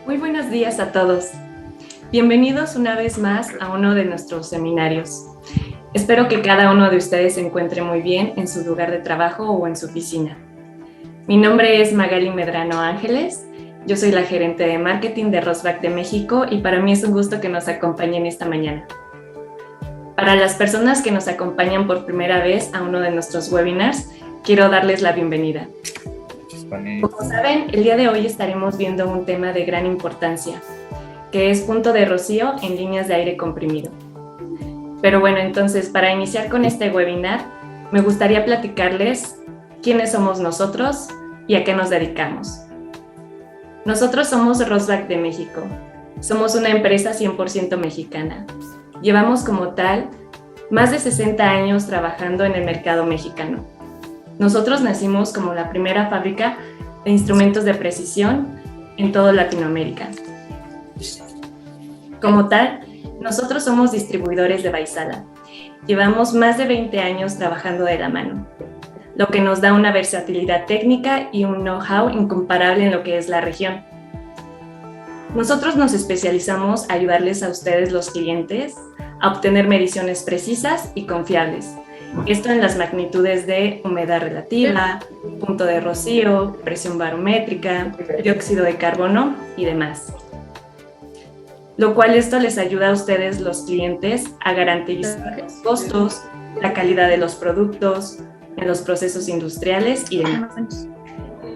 Muy buenos días a todos. Bienvenidos una vez más a uno de nuestros seminarios. Espero que cada uno de ustedes se encuentre muy bien en su lugar de trabajo o en su oficina. Mi nombre es Magali Medrano Ángeles. Yo soy la gerente de marketing de Rosback de México y para mí es un gusto que nos acompañen esta mañana. Para las personas que nos acompañan por primera vez a uno de nuestros webinars, quiero darles la bienvenida. Como saben, el día de hoy estaremos viendo un tema de gran importancia, que es punto de rocío en líneas de aire comprimido. Pero bueno, entonces, para iniciar con este webinar, me gustaría platicarles quiénes somos nosotros y a qué nos dedicamos. Nosotros somos Rosback de México. Somos una empresa 100% mexicana. Llevamos como tal más de 60 años trabajando en el mercado mexicano. Nosotros nacimos como la primera fábrica de instrumentos de precisión en toda Latinoamérica. Como tal, nosotros somos distribuidores de Vaisala. Llevamos más de 20 años trabajando de la mano, lo que nos da una versatilidad técnica y un know-how incomparable en lo que es la región. Nosotros nos especializamos a ayudarles a ustedes, los clientes, a obtener mediciones precisas y confiables. Esto en las magnitudes de humedad relativa, punto de rocío, presión barométrica, dióxido de carbono y demás. Lo cual esto les ayuda a ustedes, los clientes, a garantizar los costos, la calidad de los productos, en los procesos industriales y demás.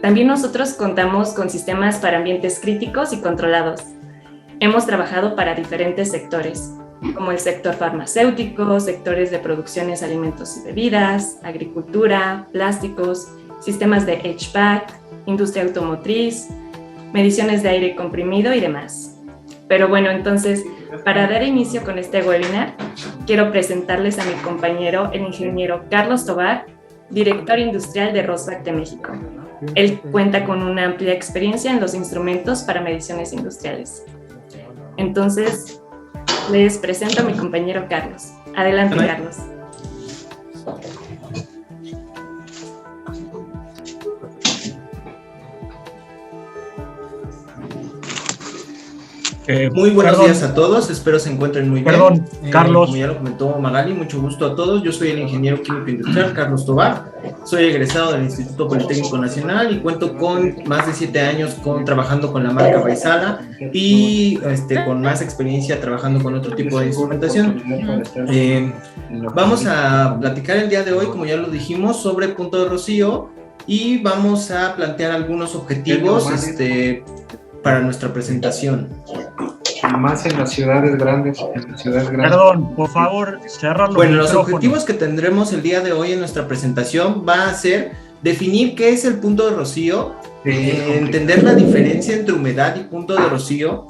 También nosotros contamos con sistemas para ambientes críticos y controlados. Hemos trabajado para diferentes sectores, como el sector farmacéutico, sectores de producciones de alimentos y bebidas, agricultura, plásticos, sistemas de HVAC, industria automotriz, mediciones de aire comprimido y demás. Pero bueno, entonces, para dar inicio con este webinar, quiero presentarles a mi compañero, el ingeniero Carlos Tovar, director industrial de Rosback de México. Él cuenta con una amplia experiencia en los instrumentos para mediciones industriales. Entonces, les presento a mi compañero Carlos. Adelante, Carlos. Muy buenos días a todos, espero se encuentren muy bien. Carlos. Como ya lo comentó Magali, mucho gusto a todos. Yo soy el ingeniero químico industrial Carlos Tovar. Soy egresado del Instituto Politécnico Nacional y cuento con más de 7 años trabajando con la marca Vaisala y con más experiencia trabajando con otro tipo de instrumentación. Vamos a platicar el día de hoy, como ya lo dijimos, sobre punto de rocío y vamos a plantear algunos objetivos para nuestra presentación. Más en las ciudades grandes. Perdón, por favor, cerrarlo. Bueno, los objetivos que tendremos el día de hoy en nuestra presentación va a ser definir qué es el punto de rocío, entender la diferencia entre humedad y punto de rocío,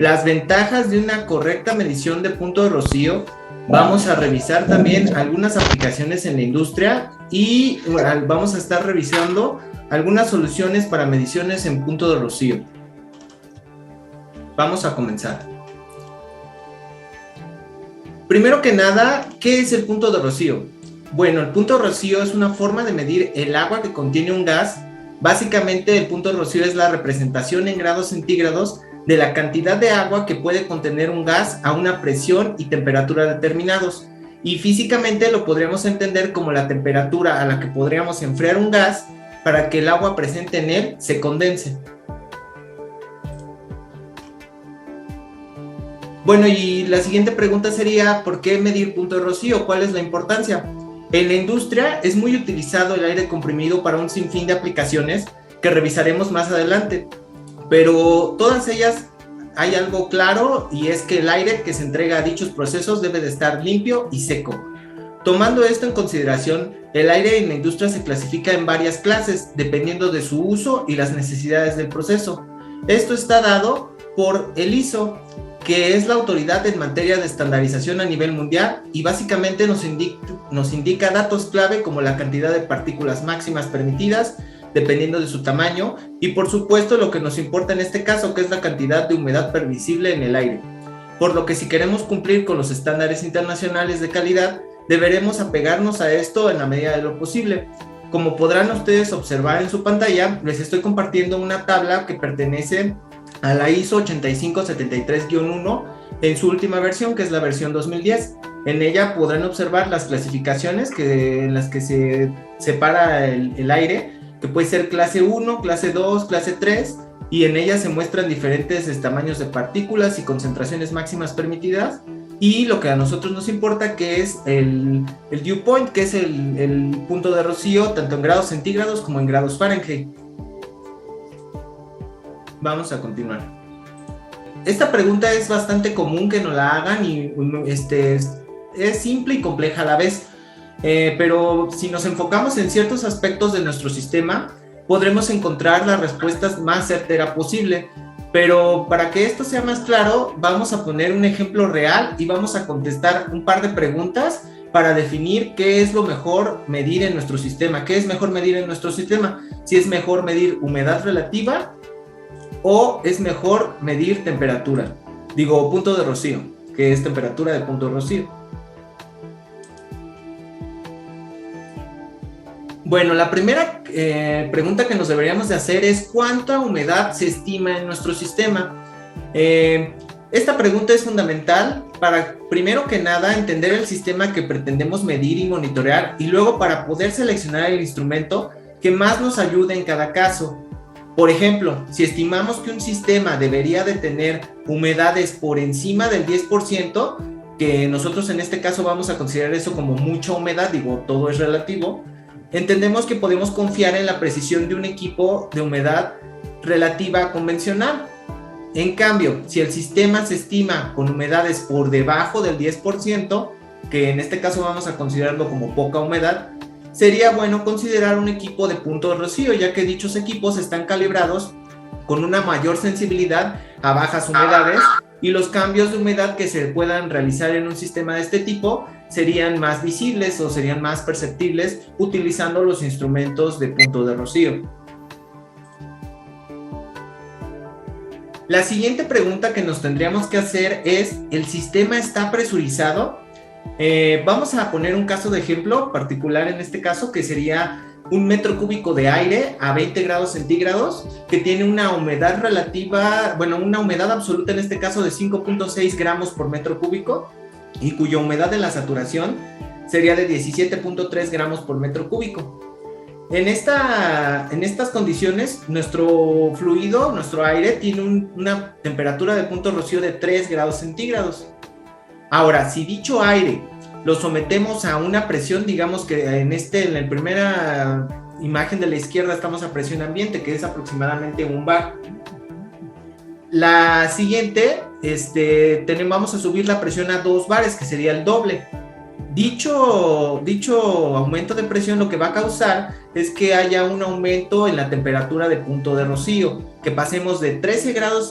las ventajas de una correcta medición de punto de rocío. Vamos a revisar también algunas aplicaciones en la industria y vamos a estar revisando algunas soluciones para mediciones en punto de rocío. Vamos a comenzar. Primero que nada, ¿qué es el punto de rocío? Bueno, el punto de rocío es una forma de medir el agua que contiene un gas. Básicamente, el punto de rocío es la representación en grados centígrados de la cantidad de agua que puede contener un gas a una presión y temperatura determinados. Y físicamente lo podríamos entender como la temperatura a la que podríamos enfriar un gas para que el agua presente en él se condense. Bueno, y la siguiente pregunta sería, ¿por qué medir punto de rocío? ¿Cuál es la importancia? En la industria es muy utilizado el aire comprimido para un sinfín de aplicaciones que revisaremos más adelante, pero todas ellas hay algo claro y es que el aire que se entrega a dichos procesos debe de estar limpio y seco. Tomando esto en consideración, el aire en la industria se clasifica en varias clases dependiendo de su uso y las necesidades del proceso. Esto está dado por el ISO, que es la autoridad en materia de estandarización a nivel mundial y básicamente nos indica datos clave como la cantidad de partículas máximas permitidas dependiendo de su tamaño y por supuesto lo que nos importa en este caso, que es la cantidad de humedad permisible en el aire. Por lo que si queremos cumplir con los estándares internacionales de calidad, deberemos apegarnos a esto en la medida de lo posible. Como podrán ustedes observar en su pantalla, les estoy compartiendo una tabla que pertenece a la ISO 8573-1 en su última versión, que es la versión 2010. En ella podrán observar las clasificaciones en las que se separa el aire, que puede ser clase 1, clase 2, clase 3, y en ella se muestran diferentes tamaños de partículas y concentraciones máximas permitidas, y lo que a nosotros nos importa, que es el dew point, que es el punto de rocío, tanto en grados centígrados como en grados Fahrenheit. Vamos a continuar. Esta pregunta es bastante común que nos la hagan y es simple y compleja a la vez, pero si nos enfocamos en ciertos aspectos de nuestro sistema, podremos encontrar las respuestas más certera posible. Pero para que esto sea más claro, vamos a poner un ejemplo real y vamos a contestar un par de preguntas para definir qué es lo mejor medir en nuestro sistema. ¿Qué es mejor medir en nuestro sistema? Si es mejor medir humedad relativa o es mejor medir temperatura. Digo, punto de rocío, que es temperatura de punto de rocío. Bueno, la primera pregunta que nos deberíamos de hacer es ¿cuánta humedad se estima en nuestro sistema? Esta pregunta es fundamental para, primero que nada, entender el sistema que pretendemos medir y monitorear, y luego para poder seleccionar el instrumento que más nos ayude en cada caso. Por ejemplo, si estimamos que un sistema debería de tener humedades por encima del 10%, que nosotros en este caso vamos a considerar eso como mucha humedad, digo, todo es relativo, entendemos que podemos confiar en la precisión de un equipo de humedad relativa convencional. En cambio, si el sistema se estima con humedades por debajo del 10%, que en este caso vamos a considerarlo como poca humedad, sería bueno considerar un equipo de punto de rocío, ya que dichos equipos están calibrados con una mayor sensibilidad a bajas humedades, y los cambios de humedad que se puedan realizar en un sistema de este tipo serían más visibles o serían más perceptibles utilizando los instrumentos de punto de rocío. La siguiente pregunta que nos tendríamos que hacer es, ¿el sistema está presurizado? Vamos a poner un caso de ejemplo particular en este caso, que sería un metro cúbico de aire a 20 grados centígrados, que tiene una humedad relativa, bueno, una humedad absoluta en este caso de 5.6 gramos por metro cúbico, y cuya humedad de la saturación sería de 17.3 gramos por metro cúbico. En estas condiciones, nuestro fluido, nuestro aire, tiene una temperatura de punto rocío de 3 grados centígrados. Ahora, si dicho aire lo sometemos a una presión, digamos que en la primera imagen de la izquierda estamos a presión ambiente, que es aproximadamente 1 bar. La siguiente, vamos a subir la presión a 2 bares, que sería el doble. Dicho aumento de presión lo que va a causar es que haya un aumento en la temperatura de punto de rocío, que pasemos de 3 grados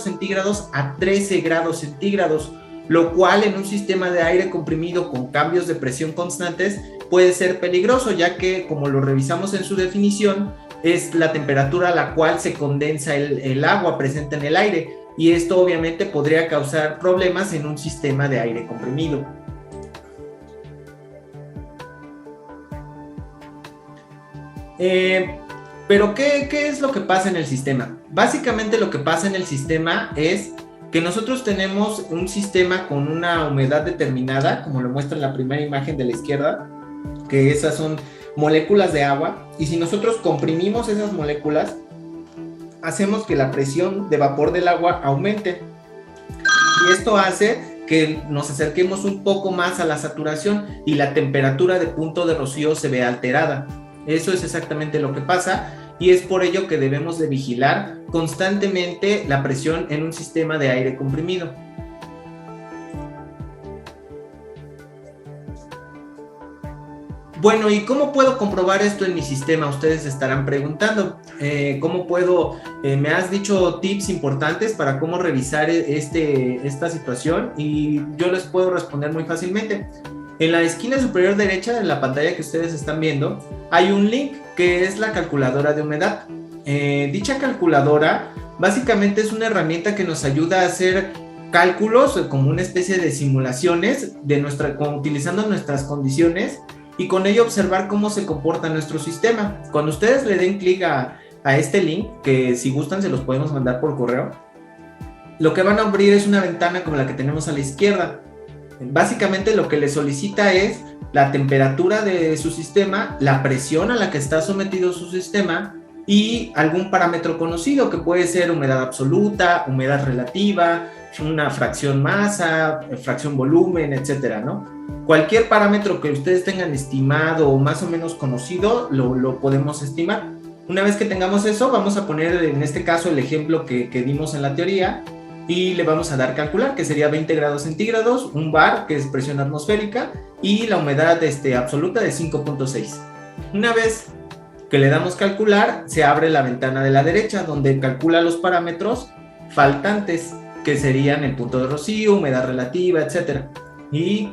centígrados a 13 grados centígrados, lo cual en un sistema de aire comprimido con cambios de presión constantes puede ser peligroso, ya que, como lo revisamos en su definición, es la temperatura a la cual se condensa el agua presente en el aire, y esto obviamente podría causar problemas en un sistema de aire comprimido. Pero ¿qué es lo que pasa en el sistema? Básicamente lo que pasa en el sistema es que nosotros tenemos un sistema con una humedad determinada, como lo muestra en la primera imagen de la izquierda, que esas son moléculas de agua, y si nosotros comprimimos esas moléculas, hacemos que la presión de vapor del agua aumente, y esto hace que nos acerquemos un poco más a la saturación y la temperatura de punto de rocío se ve alterada. Eso es exactamente lo que pasa, y es por ello que debemos de vigilar constantemente la presión en un sistema de aire comprimido. Bueno, ¿y cómo puedo comprobar esto en mi sistema? Ustedes estarán preguntando, ¿cómo puedo? Me has dicho tips importantes para cómo revisar esta situación, y yo les puedo responder muy fácilmente. En la esquina superior derecha de la pantalla que ustedes están viendo, hay un link que es la calculadora de humedad. Dicha calculadora básicamente es una herramienta que nos ayuda a hacer cálculos como una especie de simulaciones utilizando nuestras condiciones, y con ello observar cómo se comporta nuestro sistema. Cuando ustedes le den clic a este link, que si gustan se los podemos mandar por correo, lo que van a abrir es una ventana como la que tenemos a la izquierda. Básicamente lo que le solicita es la temperatura de su sistema, la presión a la que está sometido su sistema y algún parámetro conocido, que puede ser humedad absoluta, humedad relativa, una fracción masa, fracción volumen, etcétera, ¿no? Cualquier parámetro que ustedes tengan estimado o más o menos conocido, lo podemos estimar. Una vez que tengamos eso, vamos a poner en este caso el ejemplo que dimos en la teoría y le vamos a dar calcular, que sería 20 grados centígrados, un bar, que es presión atmosférica, y la humedad absoluta de 5.6. Una vez que le damos calcular, se abre la ventana de la derecha, donde calcula los parámetros faltantes, que serían el punto de rocío, humedad relativa, etc. Y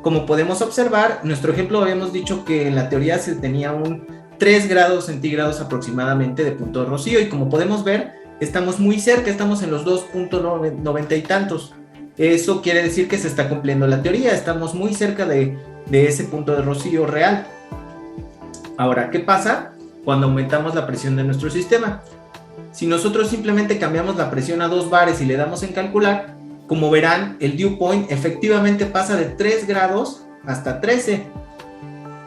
como podemos observar, nuestro ejemplo habíamos dicho que en la teoría se tenía un 3 grados centígrados aproximadamente de punto de rocío, y como podemos ver, estamos muy cerca, estamos en los 2.90 y tantos. Eso quiere decir que se está cumpliendo la teoría, estamos muy cerca de ese punto de rocío real. Ahora, ¿qué pasa cuando aumentamos la presión de nuestro sistema? Si nosotros simplemente cambiamos la presión a 2 bares y le damos en calcular, como verán, el dew point efectivamente pasa de 3 grados hasta 13,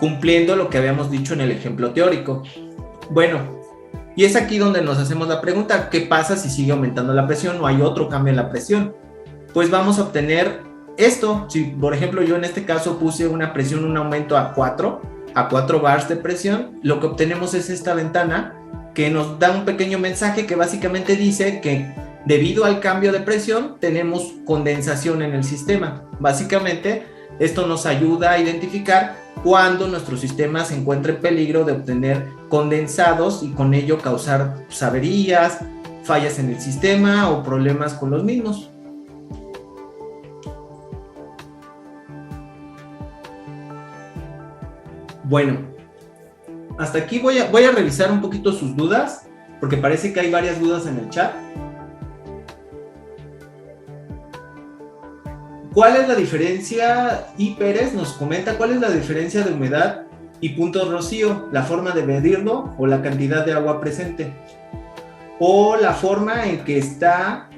cumpliendo lo que habíamos dicho en el ejemplo teórico. Bueno, y es aquí donde nos hacemos la pregunta, ¿qué pasa si sigue aumentando la presión o hay otro cambio en la presión? Pues vamos a obtener esto. Si, por ejemplo, yo en este caso puse una presión, un aumento a 4 bars de presión, lo que obtenemos es esta ventana que nos da un pequeño mensaje que básicamente dice que debido al cambio de presión tenemos condensación en el sistema. Básicamente esto nos ayuda a identificar cuando nuestro sistema se encuentra en peligro de obtener condensados y con ello causar averías, fallas en el sistema o problemas con los mismos. Bueno, hasta aquí voy a revisar un poquito sus dudas, porque parece que hay varias dudas en el chat. ¿Cuál es la diferencia? Y Pérez nos comenta, ¿cuál es la diferencia de humedad y punto de rocío? ¿La forma de medirlo o la cantidad de agua presente? ¿O la forma en que está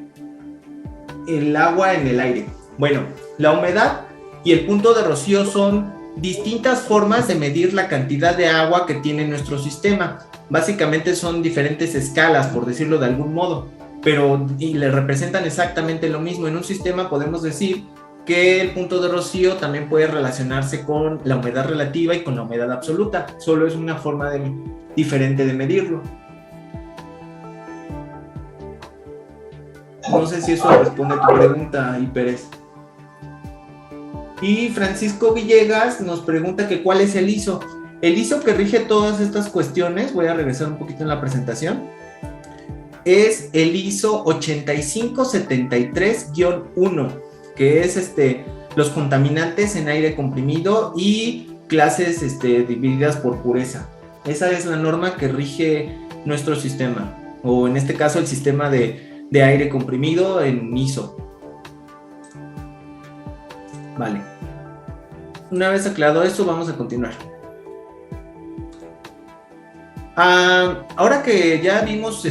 el agua en el aire? Bueno, la humedad y el punto de rocío son distintas formas de medir la cantidad de agua que tiene nuestro sistema. Básicamente son diferentes escalas, por decirlo de algún modo, pero le representan exactamente lo mismo. En un sistema podemos decir que el punto de rocío también puede relacionarse con la humedad relativa y con la humedad absoluta, solo es una forma diferente de medirlo. No sé si eso responde a tu pregunta, Y Pérez. Y Francisco Villegas nos pregunta que cuál es el ISO. El ISO que rige todas estas cuestiones, voy a regresar un poquito en la presentación, es el ISO 8573-1, que es los contaminantes en aire comprimido y clases divididas por pureza. Esa es la norma que rige nuestro sistema, o en este caso el sistema de aire comprimido en ISO. Vale. Una vez aclarado esto, vamos a continuar. Ahora que ya vimos,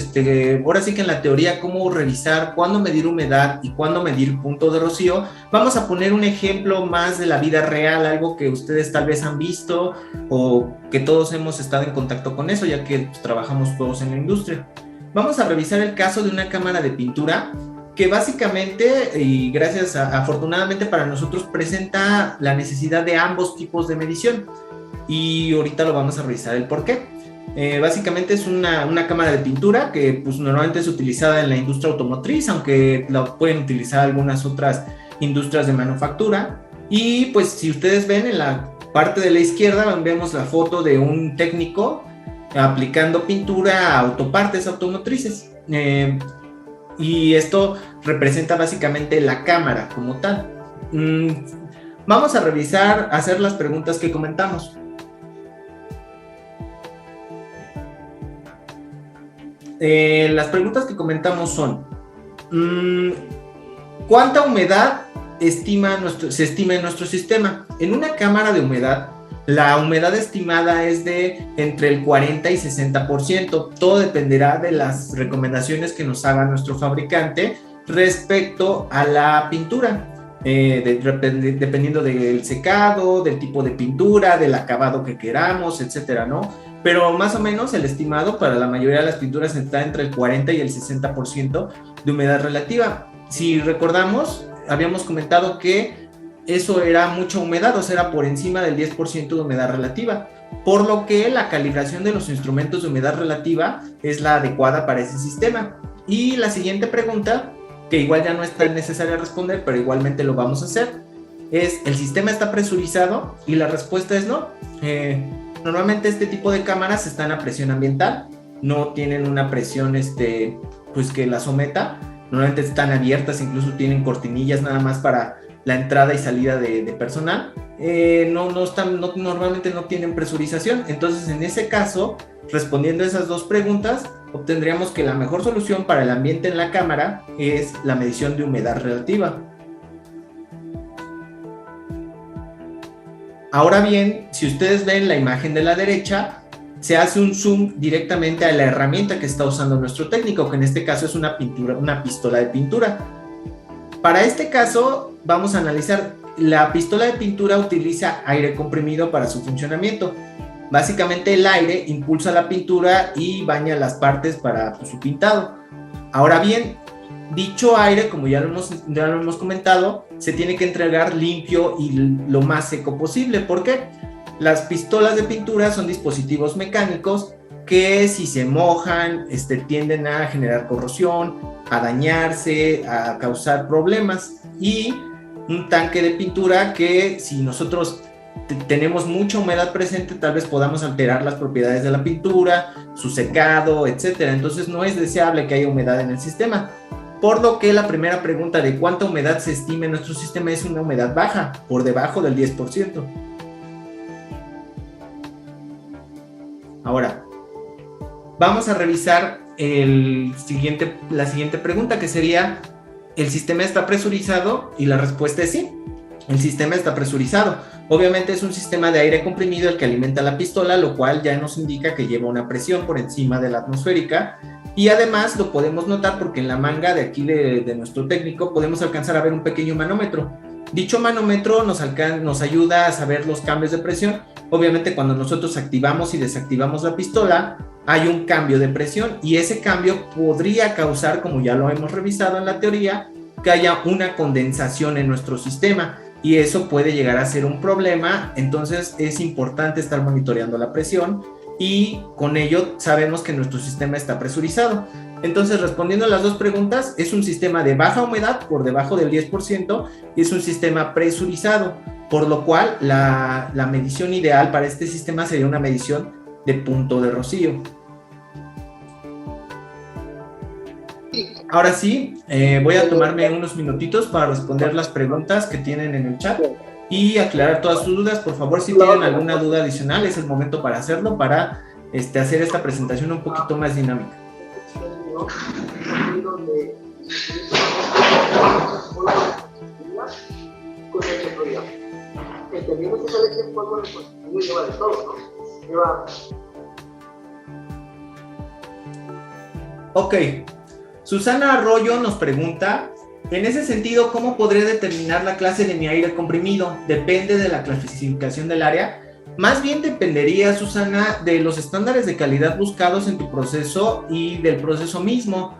ahora sí que en la teoría cómo revisar cuándo medir humedad y cuándo medir punto de rocío, vamos a poner un ejemplo más de la vida real, algo que ustedes tal vez han visto o que todos hemos estado en contacto con eso, ya que pues, trabajamos todos en la industria. Vamos a revisar el caso de una cámara de pintura que básicamente, y gracias afortunadamente para nosotros, presenta la necesidad de ambos tipos de medición, y ahorita lo vamos a revisar el por qué. Básicamente es una cámara de pintura que pues, normalmente es utilizada en la industria automotriz, aunque la pueden utilizar algunas otras industrias de manufactura. Y pues si ustedes ven en la parte de la izquierda, vemos la foto de un técnico aplicando pintura a autopartes automotrices. Y esto representa básicamente la cámara como tal. Vamos a revisar, hacer las preguntas que comentamos. Las preguntas que comentamos son: ¿cuánta humedad se estima en nuestro sistema? En una cámara de humedad, La humedad estimada es de entre el 40 y 60%. Todo dependerá de las recomendaciones que nos haga nuestro fabricante respecto a la pintura. Dependiendo del secado, del tipo de pintura, del acabado que queramos, etcétera, ¿no? Pero más o menos el estimado para la mayoría de las pinturas está entre el 40 y el 60% de humedad relativa. Si recordamos, habíamos comentado que eso era mucha humedad, o sea, era por encima del 10% de humedad relativa, por lo que la calibración de los instrumentos de humedad relativa es la adecuada para ese sistema. Y la siguiente pregunta, que igual ya no es tan necesaria responder, pero igualmente lo vamos a hacer, es: ¿el sistema está presurizado? Y la respuesta es no. Normalmente este tipo de cámaras están a presión ambiental, no tienen una presión pues que la someta. Normalmente están abiertas, incluso tienen cortinillas nada más para la entrada y salida de personal. Normalmente no tienen presurización. Entonces, en ese caso, respondiendo a esas dos preguntas, obtendríamos que la mejor solución para el ambiente en la cámara es la medición de humedad relativa. Ahora bien, si ustedes ven la imagen de la derecha, se hace un zoom directamente a la herramienta que está usando nuestro técnico, que en este caso es una pistola de pintura. Para este caso, vamos a analizar. La pistola de pintura utiliza aire comprimido para su funcionamiento. Básicamente el aire impulsa la pintura y baña las partes para su pintado. Ahora bien, dicho aire, como ya lo hemos comentado, se tiene que entregar limpio y lo más seco posible. ¿Por qué? Las pistolas de pintura son dispositivos mecánicos que, si se mojan, tienden a generar corrosión, a dañarse, a causar problemas. Y un tanque de pintura que, si nosotros tenemos mucha humedad presente, tal vez podamos alterar las propiedades de la pintura, su secado, etcétera. Entonces no es deseable que haya humedad en el sistema, por lo que la primera pregunta de cuánta humedad se estima en nuestro sistema es una humedad baja, por debajo del 10%. Ahora, vamos a revisar la siguiente pregunta, que sería: ¿el sistema está presurizado? Y la respuesta es sí. El sistema está presurizado. Obviamente es un sistema de aire comprimido el que alimenta la pistola, lo cual ya nos indica que lleva una presión por encima de la atmosférica. Y además lo podemos notar porque en la manga de aquí de nuestro técnico podemos alcanzar a ver un pequeño manómetro. Dicho manómetro nos ayuda a saber los cambios de presión. Obviamente, cuando nosotros activamos y desactivamos la pistola, hay un cambio de presión, y ese cambio podría causar, como ya lo hemos revisado en la teoría, que haya una condensación en nuestro sistema, y eso puede llegar a ser un problema. Entonces es importante estar monitoreando la presión, y con ello sabemos que nuestro sistema está presurizado. Entonces, respondiendo a las dos preguntas, es un sistema de baja humedad, por debajo del 10%, y es un sistema presurizado, por lo cual la medición ideal para este sistema sería una medición de punto de rocío. Ahora sí, voy a tomarme unos minutitos para responder las preguntas que tienen en el chat y aclarar todas sus dudas. Por favor, si tienen alguna duda adicional, es el momento para hacerlo, para hacer esta presentación un poquito más dinámica. Ok, Susana Arroyo nos pregunta: en ese sentido, ¿cómo podré determinar la clase de mi aire comprimido? ¿Depende de la clasificación del área? Más bien dependería, Susana, de los estándares de calidad buscados en tu proceso y del proceso mismo.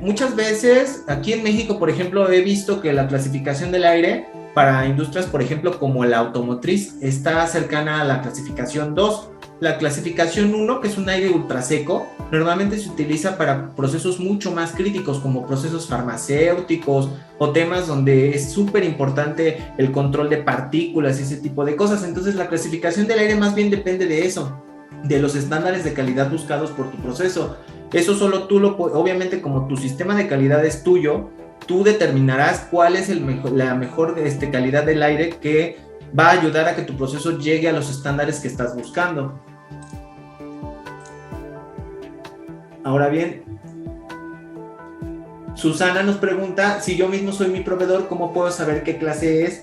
Muchas veces, aquí en México, por ejemplo, he visto que la clasificación del aire para industrias, por ejemplo, como la automotriz, está cercana a la clasificación 2. La clasificación 1, que es un aire ultraseco, normalmente se utiliza para procesos mucho más críticos, como procesos farmacéuticos o temas donde es súper importante el control de partículas y ese tipo de cosas. Entonces, la clasificación del aire más bien depende de eso, de los estándares de calidad buscados por tu proceso. Eso solo tú obviamente, como tu sistema de calidad es tuyo, tú determinarás cuál es la mejor calidad del aire que va a ayudar a que tu proceso llegue a los estándares que estás buscando. Ahora bien, Susana nos pregunta: si yo mismo soy mi proveedor, ¿cómo puedo saber qué clase es?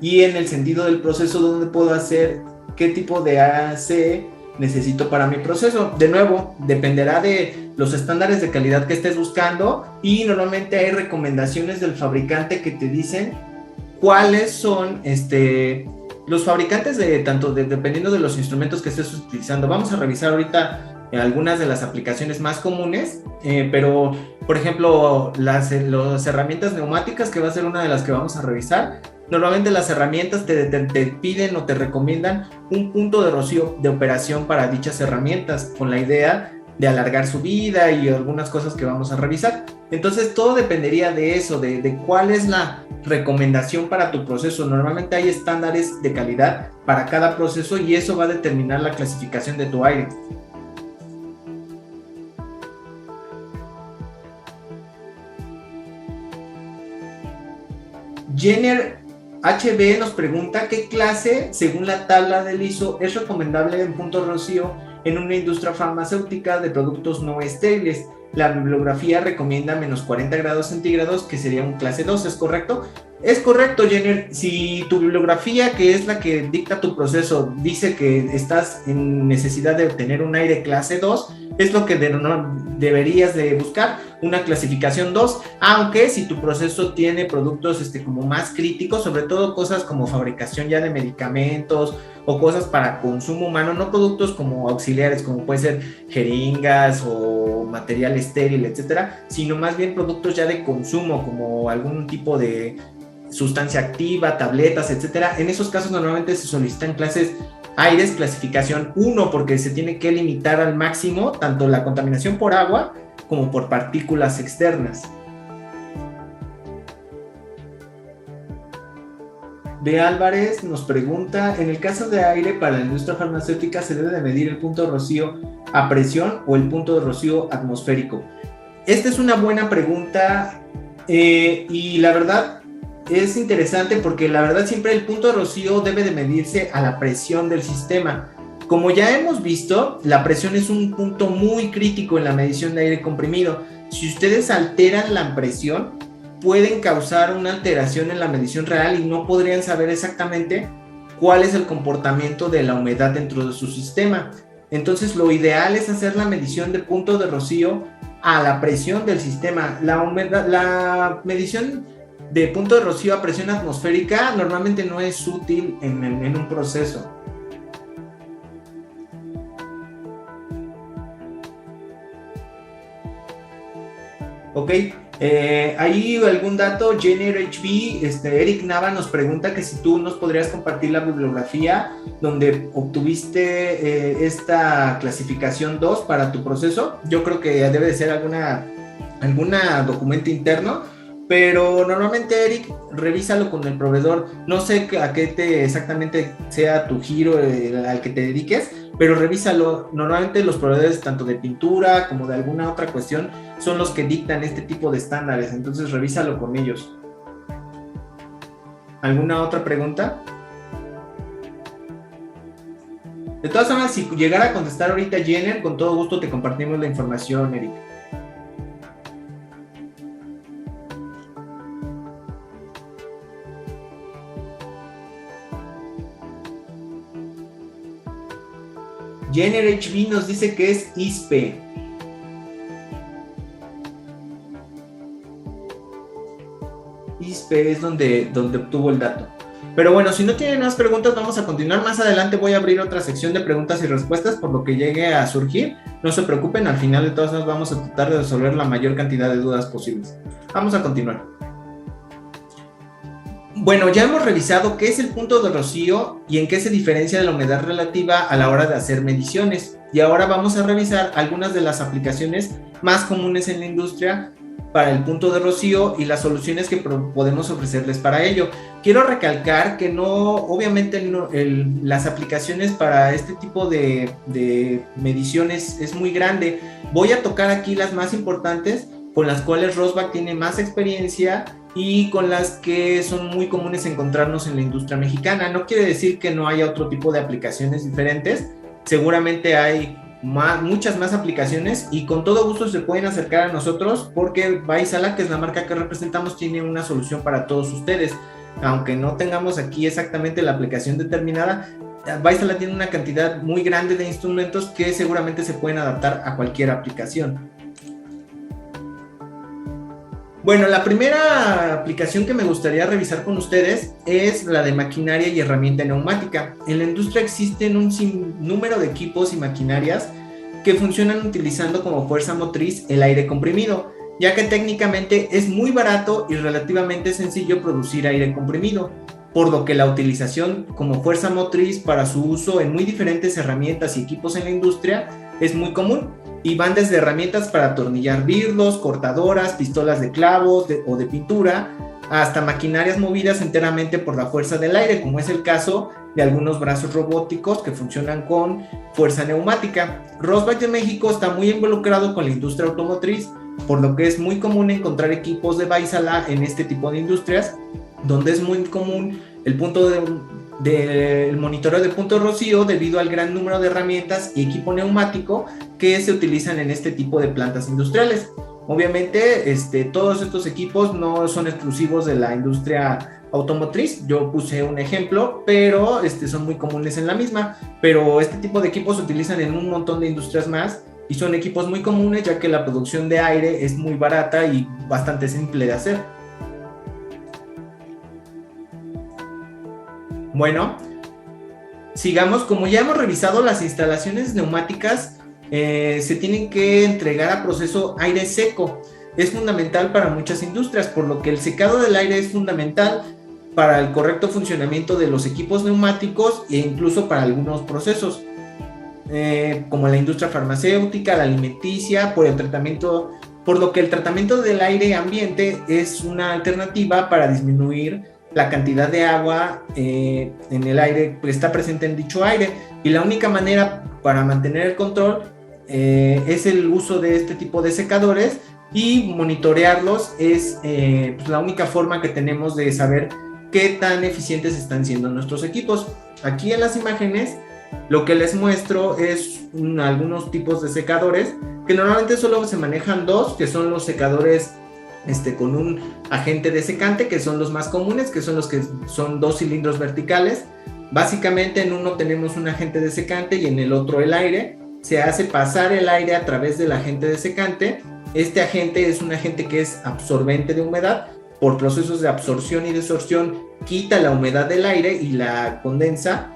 Y en el sentido del proceso, ¿dónde puedo hacer qué tipo de AC necesito para mi proceso. De nuevo, dependerá de los estándares de calidad que estés buscando y normalmente hay recomendaciones del fabricante que te dicen cuáles son los fabricantes dependiendo de los instrumentos que estés utilizando. Vamos a revisar ahorita algunas de las aplicaciones más comunes, pero por ejemplo las herramientas neumáticas, que va a ser una de las que vamos a revisar. Normalmente las herramientas te piden o te recomiendan un punto de rocío de operación para dichas herramientas, con la idea de alargar su vida y algunas cosas que vamos a revisar. Entonces todo dependería de eso, de cuál es la recomendación para tu proceso. Normalmente hay estándares de calidad para cada proceso y eso va a determinar la clasificación de tu aire. Jenner HB nos pregunta qué clase, según la tabla del ISO, es recomendable en punto rocío en una industria farmacéutica de productos no estériles. La bibliografía recomienda menos 40 grados centígrados, que sería un clase 2, ¿es correcto? Es correcto, Jenner. Si tu bibliografía, que es la que dicta tu proceso, dice que estás en necesidad de obtener un aire clase 2, es lo que deberías de buscar, una clasificación 2, aunque si tu proceso tiene productos como más críticos, sobre todo cosas como fabricación ya de medicamentos o cosas para consumo humano, no productos como auxiliares, como puede ser jeringas o material estéril, etcétera, sino más bien productos ya de consumo, como algún tipo de sustancia activa, tabletas, etcétera. En esos casos normalmente se solicitan aires clasificación 1, porque se tiene que limitar al máximo tanto la contaminación por agua como por partículas externas. B. Álvarez nos pregunta, en el caso de aire para la industria farmacéutica, ¿se debe de medir el punto de rocío a presión o el punto de rocío atmosférico? Esta es una buena pregunta y la verdad es interesante, porque la verdad siempre el punto de rocío debe de medirse a la presión del sistema. Como ya hemos visto, la presión es un punto muy crítico en la medición de aire comprimido. Si ustedes alteran la presión, pueden causar una alteración en la medición real y no podrían saber exactamente cuál es el comportamiento de la humedad dentro de su sistema. Entonces lo ideal es hacer la medición de punto de rocío a la presión del sistema. La medición de punto de rocío a presión atmosférica normalmente no es útil en un proceso. Ok, ¿hay algún dato? Jenner HB, Eric Nava nos pregunta que si tú nos podrías compartir la bibliografía donde obtuviste esta clasificación 2 para tu proceso. Yo creo que debe de ser alguna documento interno, pero normalmente, Eric, revísalo con el proveedor. No sé a qué exactamente sea tu giro al que te dediques, pero revísalo. Normalmente los proveedores tanto de pintura como de alguna otra cuestión son los que dictan este tipo de estándares, entonces revísalo con ellos. ¿Alguna otra pregunta? De todas formas, si llegara a contestar ahorita Jenner, con todo gusto te compartimos la información, Eric. Jenner HB nos dice que es ISPE. ISPE es donde obtuvo el dato. Pero bueno, si no tienen más preguntas, vamos a continuar. Más adelante voy a abrir otra sección de preguntas y respuestas por lo que llegue a surgir. No se preocupen, al final de todas nos vamos a tratar de resolver la mayor cantidad de dudas posibles. Vamos a continuar. Bueno, ya hemos revisado qué es el punto de rocío y en qué se diferencia de la humedad relativa a la hora de hacer mediciones. Y ahora vamos a revisar algunas de las aplicaciones más comunes en la industria para el punto de rocío y las soluciones que podemos ofrecerles para ello. Quiero recalcar que obviamente las aplicaciones para este tipo de mediciones es muy grande. Voy a tocar aquí las más importantes, con las cuales Rosbach tiene más experiencia y con las que son muy comunes encontrarnos en la industria mexicana. No quiere decir que no haya otro tipo de aplicaciones diferentes, seguramente hay muchas más aplicaciones y con todo gusto se pueden acercar a nosotros, porque Vaisala, que es la marca que representamos, tiene una solución para todos ustedes. Aunque no tengamos aquí exactamente la aplicación determinada, Vaisala tiene una cantidad muy grande de instrumentos que seguramente se pueden adaptar a cualquier aplicación. Bueno, la primera aplicación que me gustaría revisar con ustedes es la de maquinaria y herramienta neumática. En la industria existen un sinnúmero de equipos y maquinarias que funcionan utilizando como fuerza motriz el aire comprimido, ya que técnicamente es muy barato y relativamente sencillo producir aire comprimido, por lo que la utilización como fuerza motriz para su uso en muy diferentes herramientas y equipos en la industria es muy común, y van desde herramientas para atornillar birlos, cortadoras, pistolas de clavos o de pintura, hasta maquinarias movidas enteramente por la fuerza del aire, como es el caso de algunos brazos robóticos que funcionan con fuerza neumática. Rosbach de México está muy involucrado con la industria automotriz, por lo que es muy común encontrar equipos de Vaisala en este tipo de industrias, donde es muy común el punto del monitoreo de punto de rocío debido al gran número de herramientas y equipo neumático que se utilizan en este tipo de plantas industriales. Obviamente, todos estos equipos no son exclusivos de la industria automotriz. Yo puse un ejemplo, pero son muy comunes en la misma. Pero este tipo de equipos se utilizan en un montón de industrias más y son equipos muy comunes, ya que la producción de aire es muy barata y bastante simple de hacer. Bueno, sigamos. Como ya hemos revisado, las instalaciones neumáticas se tienen que entregar a proceso aire seco. Es fundamental para muchas industrias, por lo que el secado del aire es fundamental para el correcto funcionamiento de los equipos neumáticos e incluso para algunos procesos, como la industria farmacéutica, la alimenticia, por lo que el tratamiento del aire ambiente es una alternativa para disminuir la cantidad de agua en el aire que está presente en dicho aire, y la única manera para mantener el control es el uso de este tipo de secadores, y monitorearlos es la única forma que tenemos de saber qué tan eficientes están siendo nuestros equipos. Aquí en las imágenes lo que les muestro es algunos tipos de secadores, que normalmente solo se manejan dos, que son los secadores con un agente desecante, que son los más comunes, que son los que son 2 cilindros verticales. Básicamente en uno tenemos un agente desecante y en el otro el aire. Se hace pasar el aire a través del agente desecante. Este agente es un agente que es absorbente de humedad. Por procesos de absorción y desorción quita la humedad del aire y la condensa,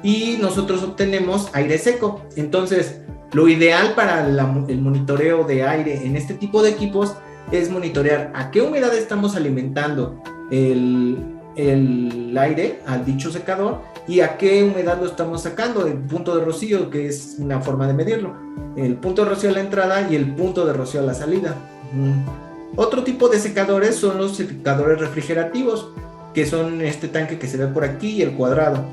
y nosotros obtenemos aire seco. Entonces, lo ideal para el monitoreo de aire en este tipo de equipos es monitorear a qué humedad estamos alimentando el aire al dicho secador y a qué humedad lo estamos sacando, el punto de rocío, que es una forma de medirlo, el punto de rocío a la entrada y el punto de rocío a la salida. Otro tipo de secadores son los secadores refrigerativos, que son este tanque que se ve por aquí y el cuadrado.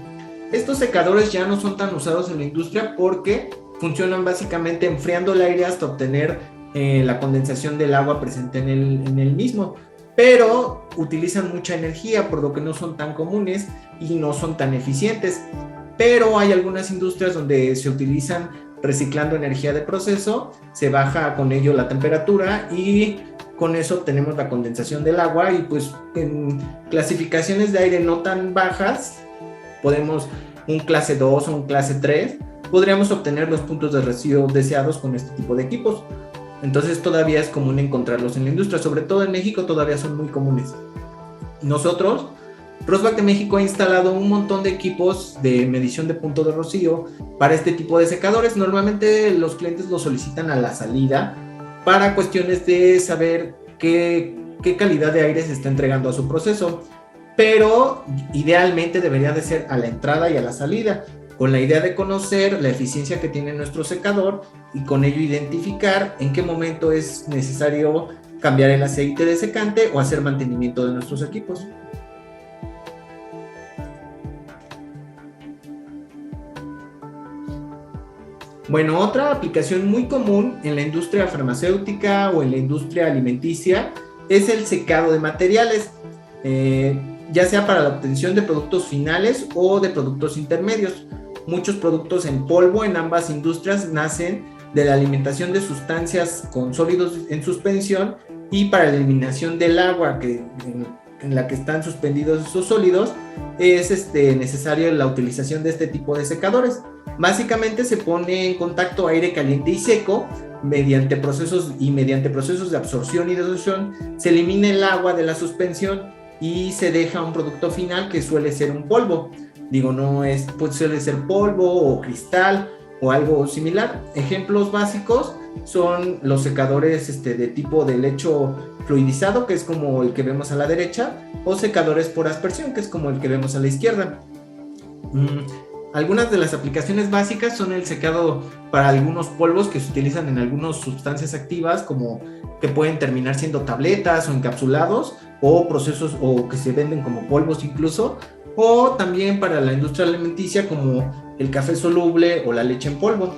Estos secadores ya no son tan usados en la industria porque funcionan básicamente enfriando el aire hasta obtener la condensación del agua presente en el mismo, pero utilizan mucha energía, por lo que no son tan comunes y no son tan eficientes. Pero hay algunas industrias donde se utilizan reciclando energía de proceso, se baja con ello la temperatura y con eso tenemos la condensación del agua, y pues en clasificaciones de aire no tan bajas, podemos un clase 2 o un clase 3, podríamos obtener los puntos de rocío deseados con este tipo de equipos. Entonces todavía es común encontrarlos en la industria, sobre todo en México todavía son muy comunes. Nosotros, Rosbach de México, ha instalado un montón de equipos de medición de punto de rocío para este tipo de secadores. Normalmente los clientes los solicitan a la salida para cuestiones de saber qué calidad de aire se está entregando a su proceso, pero idealmente debería de ser a la entrada y a la salida, con la idea de conocer la eficiencia que tiene nuestro secador y con ello identificar en qué momento es necesario cambiar el aceite desecante o hacer mantenimiento de nuestros equipos. Bueno, otra aplicación muy común en la industria farmacéutica o en la industria alimenticia es el secado de materiales, ya sea para la obtención de productos finales o de productos intermedios. Muchos productos en polvo en ambas industrias nacen de la alimentación de sustancias con sólidos en suspensión y para la eliminación del agua que en la que están suspendidos esos sólidos, es necesario la utilización de este tipo de secadores. Básicamente se pone en contacto aire caliente y seco mediante procesos de absorción y desabsorción, se elimina el agua de la suspensión y se deja un producto final que suele ser un polvo. Suele ser polvo o cristal o algo similar. Ejemplos básicos son los secadores de tipo de lecho fluidizado, que es como el que vemos a la derecha, o secadores por aspersión, que es como el que vemos a la izquierda. Algunas de las aplicaciones básicas son el secado para algunos polvos que se utilizan en algunas sustancias activas, como que pueden terminar siendo tabletas o encapsulados, o procesos o que se venden como polvos incluso, o también para la industria alimenticia como el café soluble o la leche en polvo.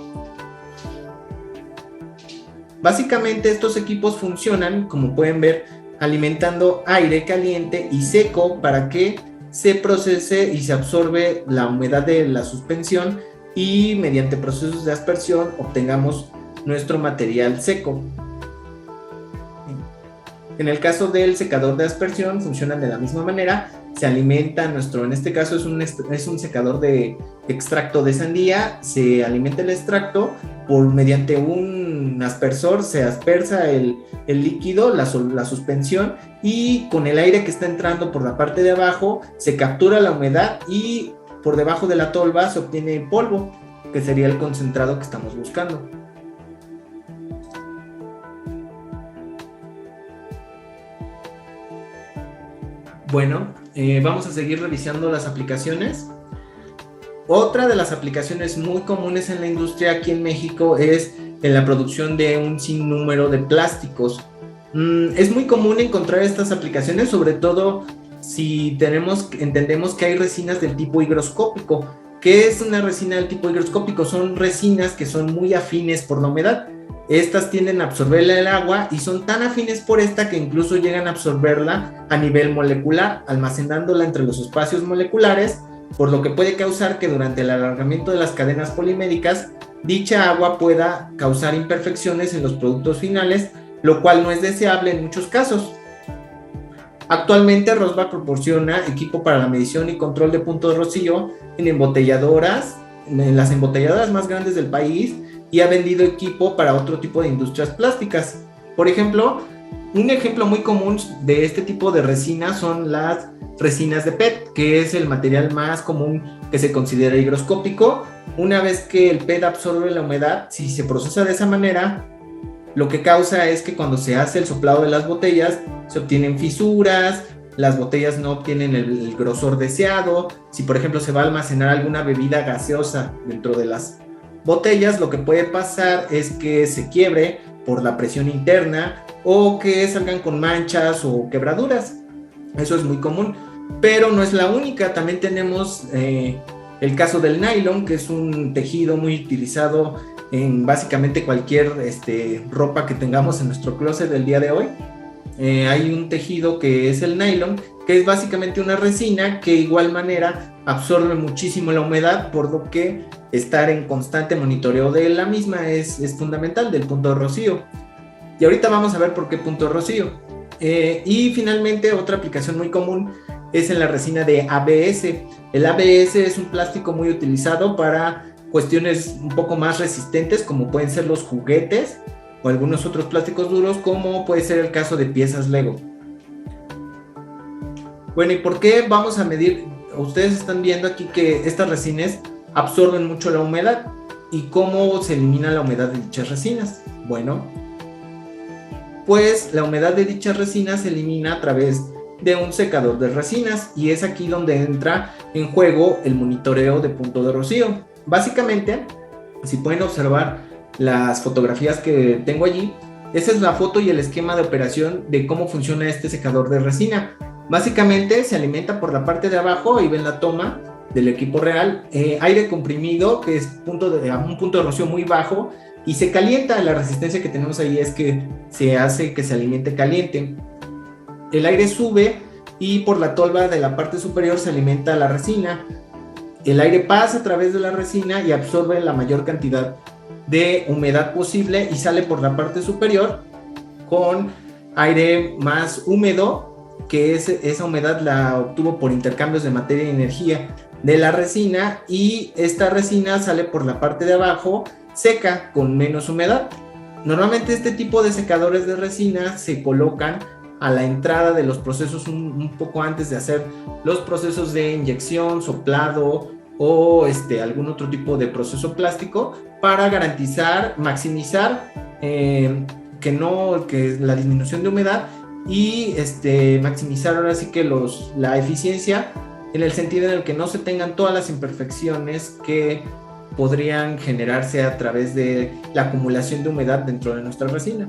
Básicamente estos equipos funcionan, como pueden ver, alimentando aire caliente y seco para que se procese y se absorbe la humedad de la suspensión y mediante procesos de aspersión obtengamos nuestro material seco. En el caso del secador de aspersión funcionan de la misma manera, se alimenta en este caso es un secador de extracto de sandía, se alimenta el extracto mediante un aspersor, se aspersa el líquido, la suspensión, y con el aire que está entrando por la parte de abajo se captura la humedad y por debajo de la tolva se obtiene polvo, que sería el concentrado que estamos buscando. Bueno, vamos a seguir revisando las aplicaciones. Otra de las aplicaciones muy comunes en la industria aquí en México es en la producción de un sinnúmero de plásticos. Es muy común encontrar estas aplicaciones, sobre todo si entendemos que hay resinas del tipo higroscópico. ¿Qué es una resina del tipo higroscópico? Son resinas que son muy afines por la humedad. Estas tienden a absorber el agua y son tan afines por esta que incluso llegan a absorberla a nivel molecular, almacenándola entre los espacios moleculares, por lo que puede causar que durante el alargamiento de las cadenas poliméricas dicha agua pueda causar imperfecciones en los productos finales, lo cual no es deseable en muchos casos. Actualmente Rosbach proporciona equipo para la medición y control de punto de rocío en las embotelladoras más grandes del país, y ha vendido equipo para otro tipo de industrias plásticas. Por ejemplo, un ejemplo muy común de este tipo de resinas son las resinas de PET, que es el material más común que se considera higroscópico. Una vez que el PET absorbe la humedad, si se procesa de esa manera, lo que causa es que cuando se hace el soplado de las botellas, se obtienen fisuras, las botellas no obtienen el grosor deseado. Si por ejemplo se va a almacenar alguna bebida gaseosa dentro de las botellas, lo que puede pasar es que se quiebre por la presión interna o que salgan con manchas o quebraduras. Eso es muy común, pero no es la única. También tenemos el caso del nylon, que es un tejido muy utilizado en básicamente cualquier ropa que tengamos en nuestro closet del día de hoy. Hay un tejido que es el nylon, que es básicamente una resina que de igual manera absorbe muchísimo la humedad, por lo que estar en constante monitoreo de la misma es fundamental, del punto de rocío. Y ahorita vamos a ver por qué punto de rocío. Y finalmente otra aplicación muy común es en la resina de ABS. El ABS es un plástico muy utilizado para cuestiones un poco más resistentes, como pueden ser los juguetes o algunos otros plásticos duros, como puede ser el caso de piezas Lego. Bueno, ¿y por qué vamos a medir? Ustedes están viendo aquí que estas resinas absorben mucho la humedad. ¿Y cómo se elimina la humedad de dichas resinas? Bueno, pues la humedad de dichas resinas se elimina a través de un secador de resinas, y es aquí donde entra en juego el monitoreo de punto de rocío. Básicamente, si pueden observar las fotografías que tengo allí, esa es la foto y el esquema de operación de cómo funciona este secador de resina. Básicamente se alimenta por la parte de abajo, ahí ven la toma del equipo real, aire comprimido, que es a un punto de rocío muy bajo, y se calienta. La resistencia que tenemos ahí es que se hace que se alimente caliente. El aire sube y por la tolva de la parte superior se alimenta la resina. El aire pasa a través de la resina y absorbe la mayor cantidad de humedad posible y sale por la parte superior con aire más húmedo que esa humedad la obtuvo por intercambios de materia y energía de la resina, y esta resina sale por la parte de abajo seca con menos humedad. Normalmente este tipo de secadores de resina se colocan a la entrada de los procesos un poco antes de hacer los procesos de inyección, soplado o algún otro tipo de proceso plástico, para garantizar, maximizar que la disminución de humedad y maximizar ahora sí que la eficiencia, en el sentido en el que no se tengan todas las imperfecciones que podrían generarse a través de la acumulación de humedad dentro de nuestra resina.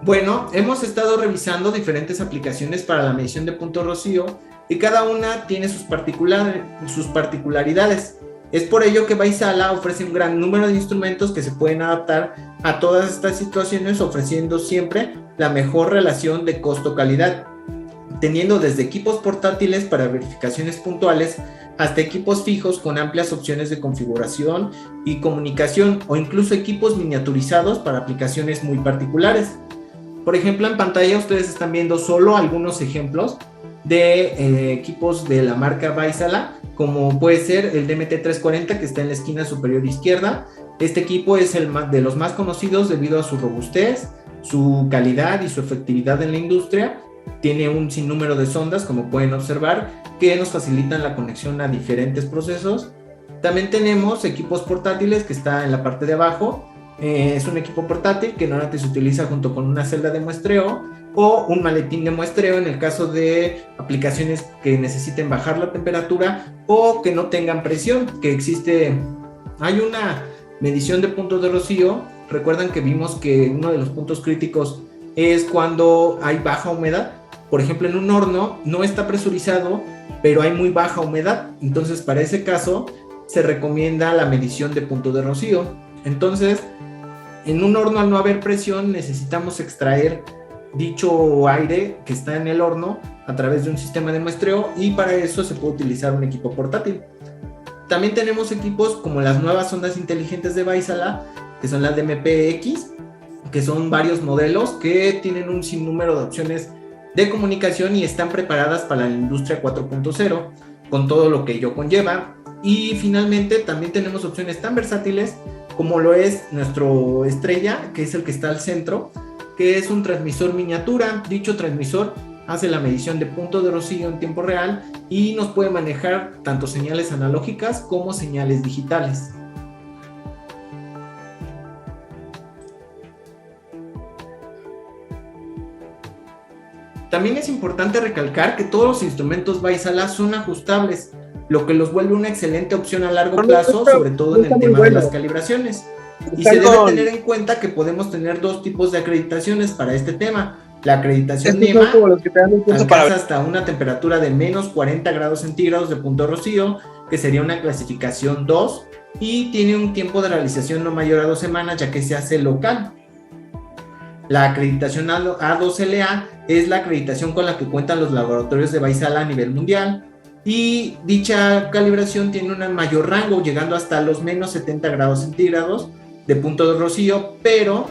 Bueno, hemos estado revisando diferentes aplicaciones para la medición de punto rocío, y cada una tiene sus particularidades. Es por ello que Vaisala ofrece un gran número de instrumentos que se pueden adaptar a todas estas situaciones, ofreciendo siempre la mejor relación de costo-calidad, teniendo desde equipos portátiles para verificaciones puntuales hasta equipos fijos con amplias opciones de configuración y comunicación, o incluso equipos miniaturizados para aplicaciones muy particulares. Por ejemplo, en pantalla ustedes están viendo solo algunos ejemplos de equipos de la marca Vaisala, como puede ser el DMT340, que está en la esquina superior izquierda. Este equipo es de los más conocidos debido a su robustez, su calidad y su efectividad en la industria. Tiene un sinnúmero de sondas, como pueden observar, que nos facilitan la conexión a diferentes procesos. También tenemos equipos portátiles, que está en la parte de abajo. Es un equipo portátil que normalmente se utiliza junto con una celda de muestreo o un maletín de muestreo en el caso de aplicaciones que necesiten bajar la temperatura o que no tengan presión, hay una medición de puntos de rocío. Recuerdan que vimos que uno de los puntos críticos es cuando hay baja humedad. Por ejemplo, en un horno no está presurizado, pero hay muy baja humedad. Entonces, para ese caso, se recomienda la medición de punto de rocío. Entonces, en un horno, al no haber presión, necesitamos extraer dicho aire que está en el horno a través de un sistema de muestreo, y para eso se puede utilizar un equipo portátil. También tenemos equipos como las nuevas sondas inteligentes de Vaisala, que son las de MPX, que son varios modelos que tienen un sinnúmero de opciones de comunicación y están preparadas para la industria 4.0, con todo lo que ello conlleva. Y finalmente también tenemos opciones tan versátiles como lo es nuestro estrella, que es el que está al centro, que es un transmisor miniatura. Dicho transmisor hace la medición de punto de rocío en tiempo real y nos puede manejar tanto señales analógicas como señales digitales. También es importante recalcar que todos los instrumentos Vaisala son ajustables, lo que los vuelve una excelente opción a largo plazo, sobre todo en el tema de las calibraciones. Y se debe tener en cuenta que podemos tener dos tipos de acreditaciones para este tema. La acreditación NEMA alcanza hasta una temperatura de menos 40 grados centígrados de punto rocío, que sería una clasificación 2, y tiene un tiempo de realización no mayor a 2 semanas, ya que se hace local. La acreditación A2LA es la acreditación con la que cuentan los laboratorios de Vaisala a nivel mundial, y dicha calibración tiene un mayor rango, llegando hasta los menos 70 grados centígrados de punto de rocío, pero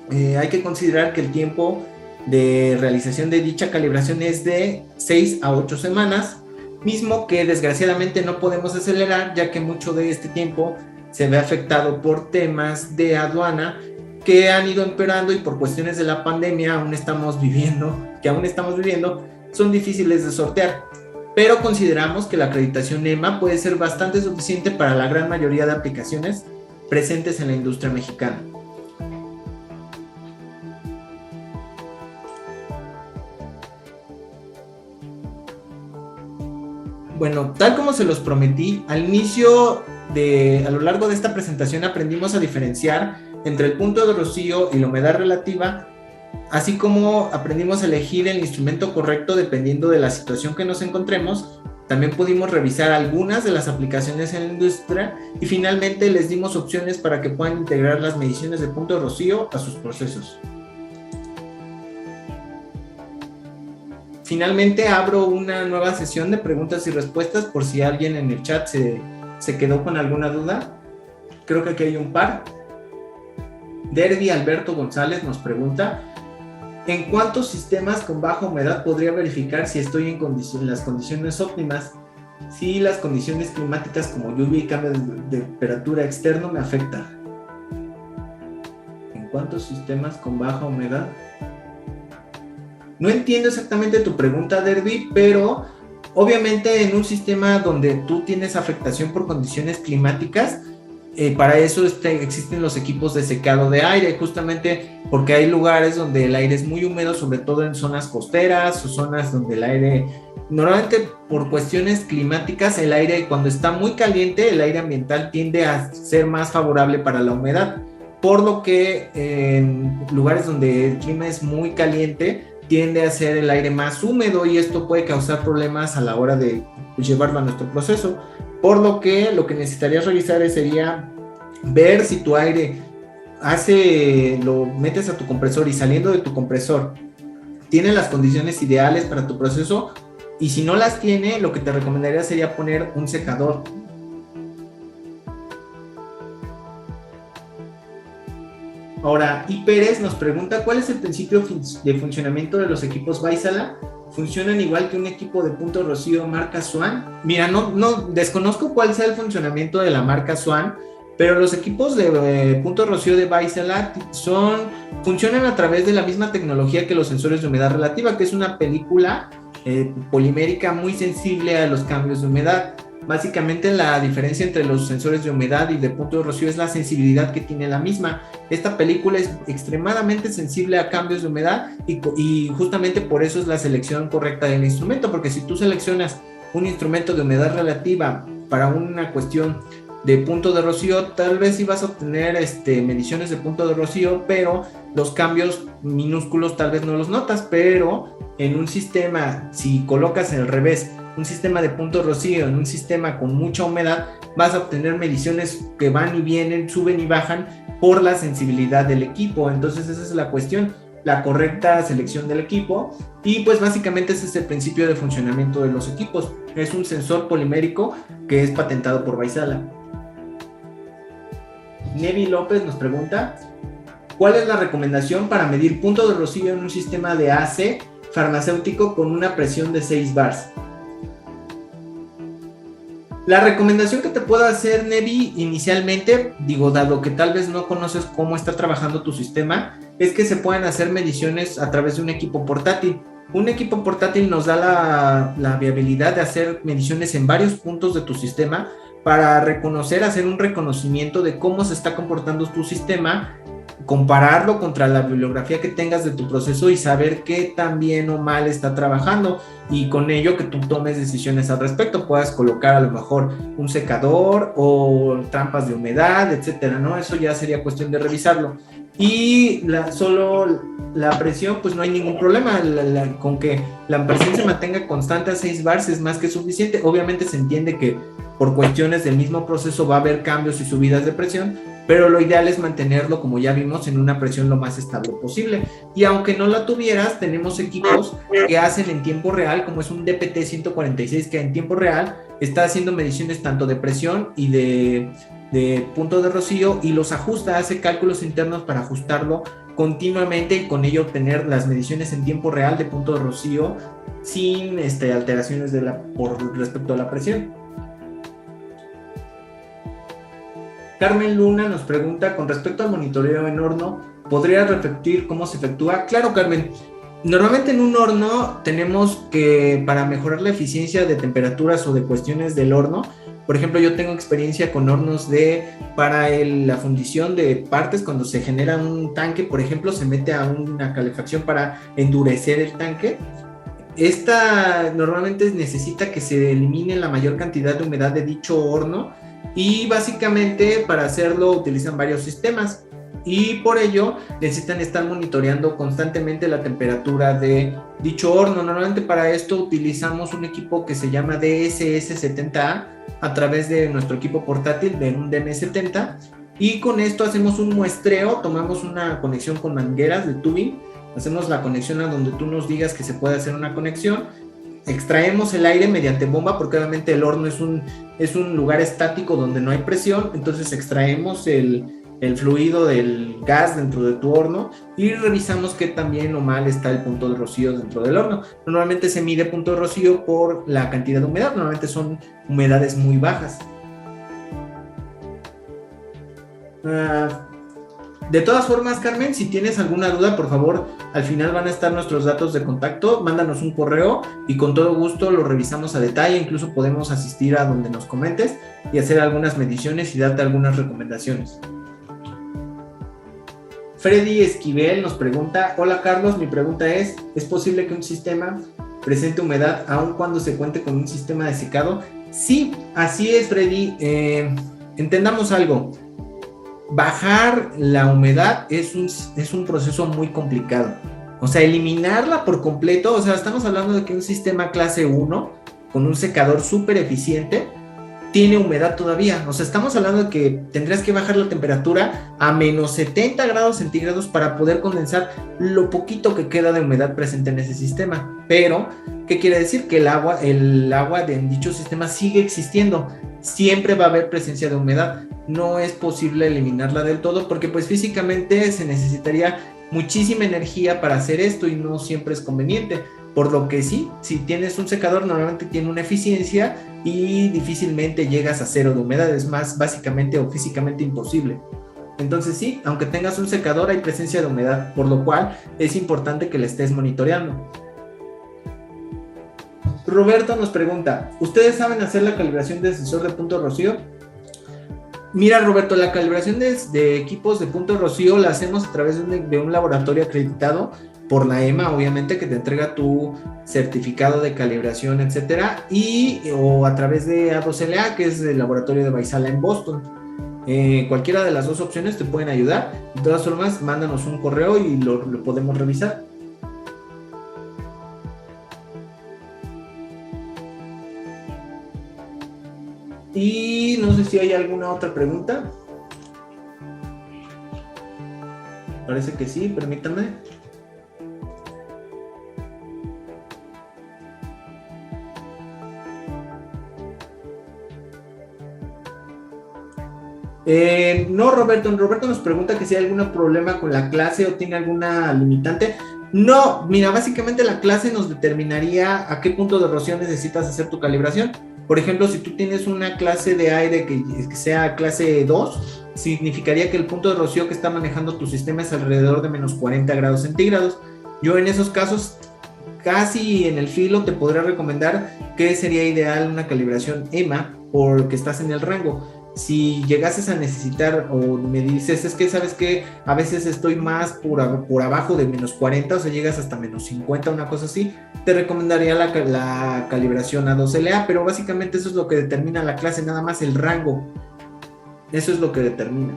hay que considerar que el tiempo de realización de dicha calibración es de 6 a 8 semanas, mismo que desgraciadamente no podemos acelerar, ya que mucho de este tiempo se ve afectado por temas de aduana que han ido empeorando, y por cuestiones de la pandemia aún estamos viviendo, son difíciles de sortear. Pero consideramos que la acreditación NEMA puede ser bastante suficiente para la gran mayoría de aplicaciones presentes en la industria mexicana. Bueno, tal como se los prometí, a lo largo de esta presentación aprendimos a diferenciar entre el punto de rocío y la humedad relativa, así como aprendimos a elegir el instrumento correcto dependiendo de la situación que nos encontremos. También pudimos revisar algunas de las aplicaciones en la industria, y finalmente les dimos opciones para que puedan integrar las mediciones de punto de rocío a sus procesos. Finalmente abro una nueva sesión de preguntas y respuestas por si alguien en el chat se quedó con alguna duda. Creo que aquí hay un par. Derby Alberto González nos pregunta: ¿en cuántos sistemas con baja humedad podría verificar si estoy en las condiciones óptimas? Si las condiciones climáticas como lluvia y cambio de temperatura externo me afectan. ¿En cuántos sistemas con baja humedad? No entiendo exactamente tu pregunta, Derby, pero obviamente en un sistema donde tú tienes afectación por condiciones climáticas, para eso existen los equipos de secado de aire, justamente porque hay lugares donde el aire es muy húmedo, sobre todo en zonas costeras o zonas donde el aire, normalmente por cuestiones climáticas, el aire cuando está muy caliente, el aire ambiental tiende a ser más favorable para la humedad, por lo que en lugares donde el clima es muy caliente, tiende a ser el aire más húmedo y esto puede causar problemas a la hora de llevarlo a nuestro proceso. Por lo que necesitarías revisar sería ver si tu aire lo metes a tu compresor y saliendo de tu compresor tiene las condiciones ideales para tu proceso, y si no las tiene, lo que te recomendaría sería poner un secador. Ahora, I. Pérez nos pregunta: ¿cuál es el principio de funcionamiento de los equipos Vaisala? ¿Funcionan igual que un equipo de punto rocío marca Swan? Mira, no desconozco cuál sea el funcionamiento de la marca Swan, pero los equipos de punto rocío de Vaisala funcionan a través de la misma tecnología que los sensores de humedad relativa, que es una película polimérica muy sensible a los cambios de humedad. Básicamente la diferencia entre los sensores de humedad y de punto de rocío es la sensibilidad que tiene la misma. Esta película es extremadamente sensible a cambios de humedad y justamente por eso es la selección correcta del instrumento, porque si tú seleccionas un instrumento de humedad relativa para una cuestión de punto de rocío, tal vez sí vas a obtener mediciones de punto de rocío, pero los cambios minúsculos tal vez no los notas. Pero en un sistema, si colocas en el revés un sistema de punto rocío en un sistema con mucha humedad, vas a obtener mediciones que van y vienen, suben y bajan por la sensibilidad del equipo. Entonces esa es la cuestión, la correcta selección del equipo, y pues básicamente ese es el principio de funcionamiento de los equipos. Es un sensor polimérico que es patentado por Vaisala. Nevi López nos pregunta: ¿cuál es la recomendación para medir punto de rocío en un sistema de AC farmacéutico con una presión de 6 bars? La recomendación que te puedo hacer, Nevi, inicialmente, dado que tal vez no conoces cómo está trabajando tu sistema, es que se puedan hacer mediciones a través de un equipo portátil. Un equipo portátil nos da la viabilidad de hacer mediciones en varios puntos de tu sistema para hacer un reconocimiento de cómo se está comportando tu sistema, compararlo contra la bibliografía que tengas de tu proceso y saber qué tan bien o mal está trabajando, y con ello que tú tomes decisiones al respecto. Puedas colocar a lo mejor un secador o trampas de humedad, etcétera, ¿no? Eso ya sería cuestión de revisarlo. Y solo la presión, pues no hay ningún problema, con que la presión se mantenga constante a 6 bars es más que suficiente. Obviamente se entiende que por cuestiones del mismo proceso va a haber cambios y subidas de presión, pero lo ideal es mantenerlo, como ya vimos, en una presión lo más estable posible. Y aunque no la tuvieras, tenemos equipos que hacen en tiempo real, como es un DPT 146, que en tiempo real está haciendo mediciones tanto de presión y de punto de rocío, y los ajusta, hace cálculos internos para ajustarlo continuamente y con ello obtener las mediciones en tiempo real de punto de rocío sin alteraciones por respecto a la presión. Carmen Luna nos pregunta: con respecto al monitoreo en horno, ¿podría repetir cómo se efectúa? Claro, Carmen. Normalmente en un horno tenemos que, para mejorar la eficiencia de temperaturas o de cuestiones del horno, por ejemplo, yo tengo experiencia con hornos para la fundición de partes. Cuando se genera un tanque, por ejemplo, se mete a una calefacción para endurecer el tanque. Esta normalmente necesita que se elimine la mayor cantidad de humedad de dicho horno, y básicamente para hacerlo utilizan varios sistemas, y por ello necesitan estar monitoreando constantemente la temperatura de dicho horno. Normalmente para esto utilizamos un equipo que se llama DSS-70A a través de nuestro equipo portátil, de un DM70, y con esto hacemos un muestreo, tomamos una conexión con mangueras de tubing, hacemos la conexión a donde tú nos digas que se puede hacer una conexión, extraemos el aire mediante bomba, porque obviamente el horno es un lugar estático donde no hay presión. Entonces extraemos el el fluido del gas dentro de tu horno y revisamos qué tan bien o mal está el punto de rocío dentro del horno. Normalmente se mide punto de rocío por la cantidad de humedad, normalmente son humedades muy bajas. De todas formas, Carmen, si tienes alguna duda, por favor, al final van a estar nuestros datos de contacto, mándanos un correo y con todo gusto lo revisamos a detalle, incluso podemos asistir a donde nos comentes y hacer algunas mediciones y darte algunas recomendaciones. Freddy Esquivel nos pregunta: hola Carlos, mi pregunta ¿es posible que un sistema presente humedad aun cuando se cuente con un sistema de secado? Sí, así es, Freddy. Entendamos algo. Bajar la humedad es un proceso muy complicado. O sea, eliminarla por completo, o sea, estamos hablando de que un sistema clase 1 con un secador súper eficiente tiene humedad todavía. O sea, estamos hablando de que tendrías que bajar la temperatura a menos 70 grados centígrados para poder condensar lo poquito que queda de humedad presente en ese sistema. Pero, ¿qué quiere decir? Que el agua de dicho sistema sigue existiendo. Siempre va a haber presencia de humedad. No es posible eliminarla del todo porque pues físicamente se necesitaría muchísima energía para hacer esto y no siempre es conveniente. Por lo que sí, si tienes un secador normalmente tiene una eficiencia y difícilmente llegas a cero de humedad, es más básicamente o físicamente imposible. Entonces sí, aunque tengas un secador hay presencia de humedad, por lo cual es importante que la estés monitoreando. Roberto nos pregunta: ¿ustedes saben hacer la calibración de sensor de punto de rocío? Mira, Roberto, la calibración de equipos de punto de rocío la hacemos a través de un laboratorio acreditado por la EMA, obviamente, que te entrega tu certificado de calibración, etcétera, o a través de A2LA, que es el laboratorio de Vaisala en Boston. Cualquiera de las dos opciones te pueden ayudar. De todas formas, mándanos un correo y lo podemos revisar. Y no sé si hay alguna otra pregunta. Parece que sí, permítanme. No, Roberto nos pregunta que si hay algún problema con la clase o tiene alguna limitante. No, mira, básicamente la clase nos determinaría a qué punto de rocío necesitas hacer tu calibración. Por ejemplo, si tú tienes una clase de aire que sea clase 2, significaría que el punto de rocío que está manejando tu sistema es alrededor de menos 40 grados centígrados. Yo en esos casos, casi en el filo, te podría recomendar que sería ideal una calibración EMA porque estás en el rango. Si llegases a necesitar o me dices, es que sabes que a veces estoy más por abajo de menos 40, o sea, llegas hasta menos 50, una cosa así, te recomendaría la calibración A2LA, pero básicamente eso es lo que determina la clase, nada más el rango. Eso es lo que determina.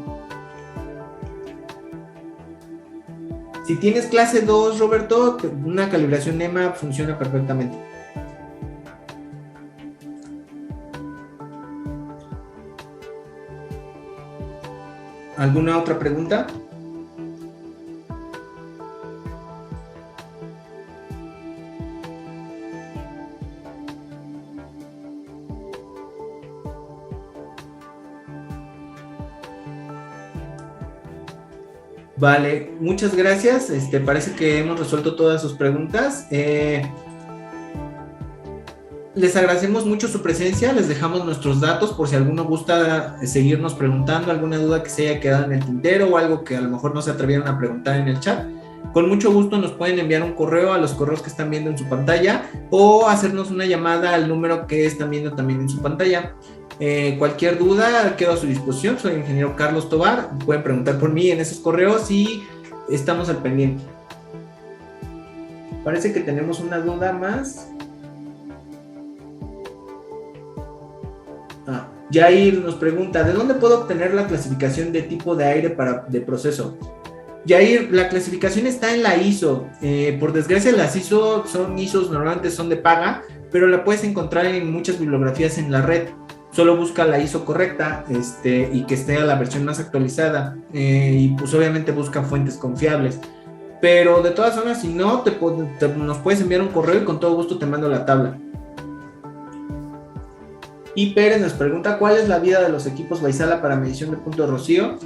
Si tienes clase 2, Roberto, una calibración EMA funciona perfectamente. ¿Alguna otra pregunta? Vale, muchas gracias. Parece que hemos resuelto todas sus preguntas. Les agradecemos mucho su presencia, les dejamos nuestros datos por si alguno gusta seguirnos preguntando, alguna duda que se haya quedado en el tintero o algo que a lo mejor no se atrevieron a preguntar en el chat. Con mucho gusto nos pueden enviar un correo a los correos que están viendo en su pantalla o hacernos una llamada al número que están viendo también en su pantalla. Cualquier duda quedo a su disposición, soy el ingeniero Carlos Tovar, pueden preguntar por mí en esos correos y estamos al pendiente. Parece que tenemos una duda más. Jair nos pregunta: ¿de dónde puedo obtener la clasificación de tipo de aire de proceso? Jair, la clasificación está en la ISO. Por desgracia las ISO normalmente son de paga, pero la puedes encontrar en muchas bibliografías en la red. Solo busca la ISO correcta y que esté a la versión más actualizada, y pues obviamente busca fuentes confiables. Pero de todas formas, si no, nos puedes enviar un correo y con todo gusto te mando la tabla. Y Pérez nos pregunta: ¿cuál es la vida de los equipos Vaisala para medición de punto de rocío?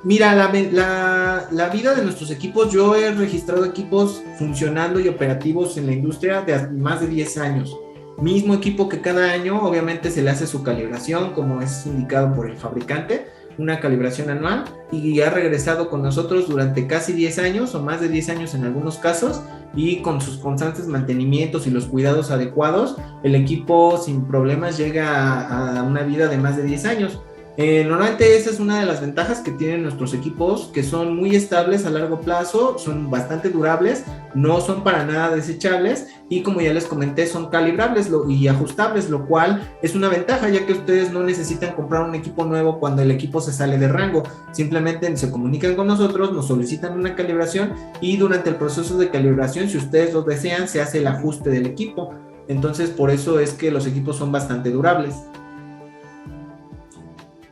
Mira, la vida de nuestros equipos, yo he registrado equipos funcionando y operativos en la industria de más de 10 años. Mismo equipo que cada año, obviamente se le hace su calibración, como es indicado por el fabricante, una calibración anual, y ha regresado con nosotros durante casi 10 años o más de 10 años en algunos casos, y con sus constantes mantenimientos y los cuidados adecuados, el equipo sin problemas llega a una vida de más de 10 años. Normalmente esa es una de las ventajas que tienen nuestros equipos, que son muy estables a largo plazo, son bastante durables, no son para nada desechables y, como ya les comenté, son calibrables y ajustables, lo cual es una ventaja, ya que ustedes no necesitan comprar un equipo nuevo cuando el equipo se sale de rango. Simplemente se comunican con nosotros, nos solicitan una calibración y durante el proceso de calibración, si ustedes lo desean, se hace el ajuste del equipo. Entonces, por eso es que los equipos son bastante durables.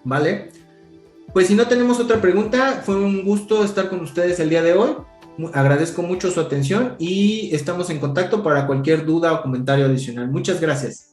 ¿Vale? Pues si no tenemos otra pregunta, fue un gusto estar con ustedes el día de hoy. Agradezco mucho su atención y estamos en contacto para cualquier duda o comentario adicional. Muchas gracias.